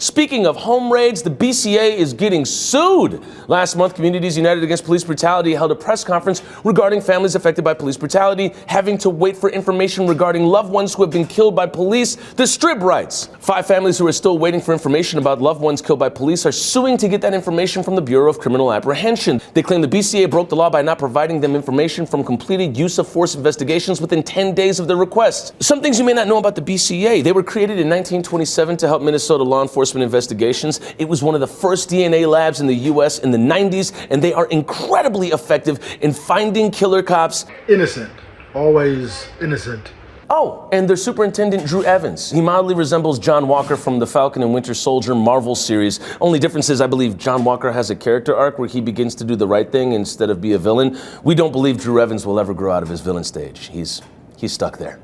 Speaking of home raids, the BCA is getting sued. Last month, Communities United Against Police Brutality held a press conference regarding families affected by police brutality having to wait for information regarding loved ones who have been killed by police. The Strip writes, 5 families who are still waiting for information about loved ones killed by police are suing to get that information from the Bureau of Criminal Apprehension. They claim the BCA broke the law by not providing them information from completed use of force investigations within 10 days of their request. Some things you may not know about the BCA. They were created in 1927 to help Minnesota law enforcement investigations. It was one of the first DNA labs in the U.S. in the 90s, and they are incredibly effective in finding killer cops. Innocent. Always innocent. Oh, and their superintendent, Drew Evans. He mildly resembles John Walker from the Falcon and Winter Soldier Marvel series. Only difference is I believe John Walker has a character arc where he begins to do the right thing instead of be a villain. We don't believe Drew Evans will ever grow out of his villain stage. He's stuck there.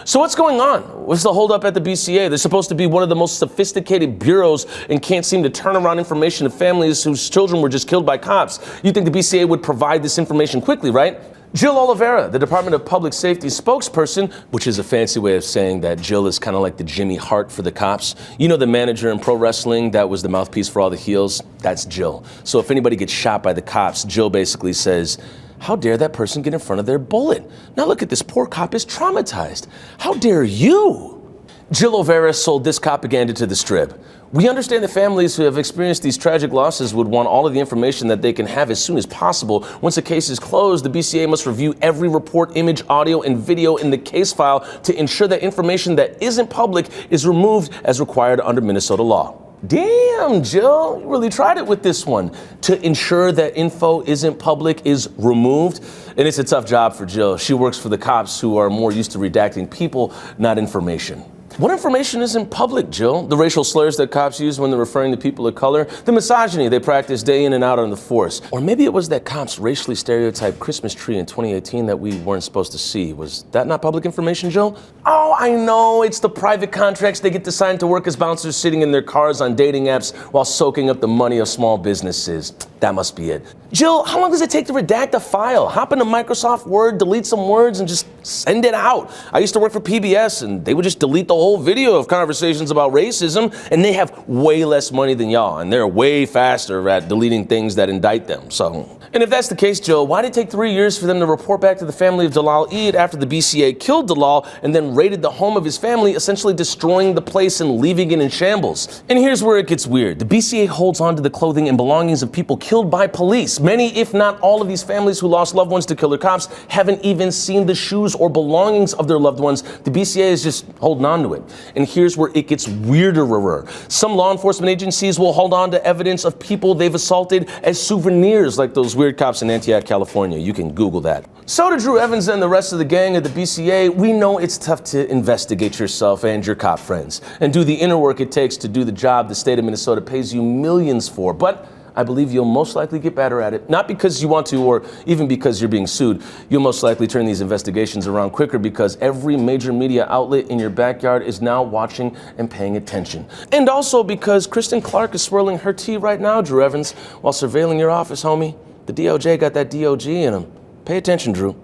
So what's going on? What's the holdup at the BCA? They're supposed to be one of the most sophisticated bureaus and can't seem to turn around information to families whose children were just killed by cops. You'd think the BCA would provide this information quickly, right? Jill Oliveira, the Department of Public Safety spokesperson, which is a fancy way of saying that Jill is kind of like the Jimmy Hart for the cops. You know the manager in pro wrestling that was the mouthpiece for all the heels? That's Jill. So if anybody gets shot by the cops, Jill basically says, how dare that person get in front of their bullet? Now look at this poor cop is traumatized. How dare you? Jill Oliveira sold this propaganda to the Strip. We understand that families who have experienced these tragic losses would want all of the information that they can have as soon as possible. Once a case is closed, the BCA must review every report, image, audio, and video in the case file to ensure that information that isn't public is removed as required under Minnesota law. Damn, Jill, you really tried it with this one. To ensure that info isn't public is removed. And it's a tough job for Jill. She works for the cops who are more used to redacting people, not information. What information isn't public, Jill? The racial slurs that cops use when they're referring to people of color, the misogyny they practice day in and out on the force. Or maybe it was that cops racially stereotyped Christmas tree in 2018 that we weren't supposed to see. Was that not public information, Jill? Oh, I know, it's the private contracts they get to sign to work as bouncers sitting in their cars on dating apps while soaking up the money of small businesses. That must be it. Jill, how long does it take to redact a file? Hop into Microsoft Word, delete some words, and just send it out. I used to work for PBS, and they would just delete the whole video of conversations about racism, and they have way less money than y'all, and they're way faster at deleting things that indict them, so. And if that's the case, Jill, why did it take 3 years for them to report back to the family of Dalal Eid after the BCA killed Dalal and then raided the home of his family, essentially destroying the place and leaving it in shambles? And here's where it gets weird. The BCA holds on to the clothing and belongings of people killed by police. Many, if not all of these families who lost loved ones to killer cops haven't even seen the shoes or belongings of their loved ones. The BCA is just holding on to it. And here's where it gets weirder. Some law enforcement agencies will hold on to evidence of people they've assaulted as souvenirs, like those weird cops in Antioch, California. You can Google that. So to Drew Evans and the rest of the gang at the BCA, we know it's tough to investigate yourself and your cop friends and do the inner work it takes to do the job the state of Minnesota pays you millions for. But I believe you'll most likely get better at it. Not because you want to or even because you're being sued. You'll most likely turn these investigations around quicker because every major media outlet in your backyard is now watching and paying attention. And also because Kristen Clark is swirling her tea right now, Drew Evans, while surveilling your office, homie. The DOJ got that DOG in them. Pay attention, Drew.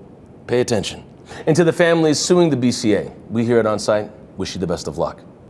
Pay attention. And to the families suing the BCA, we here at On Site wish you the best of luck.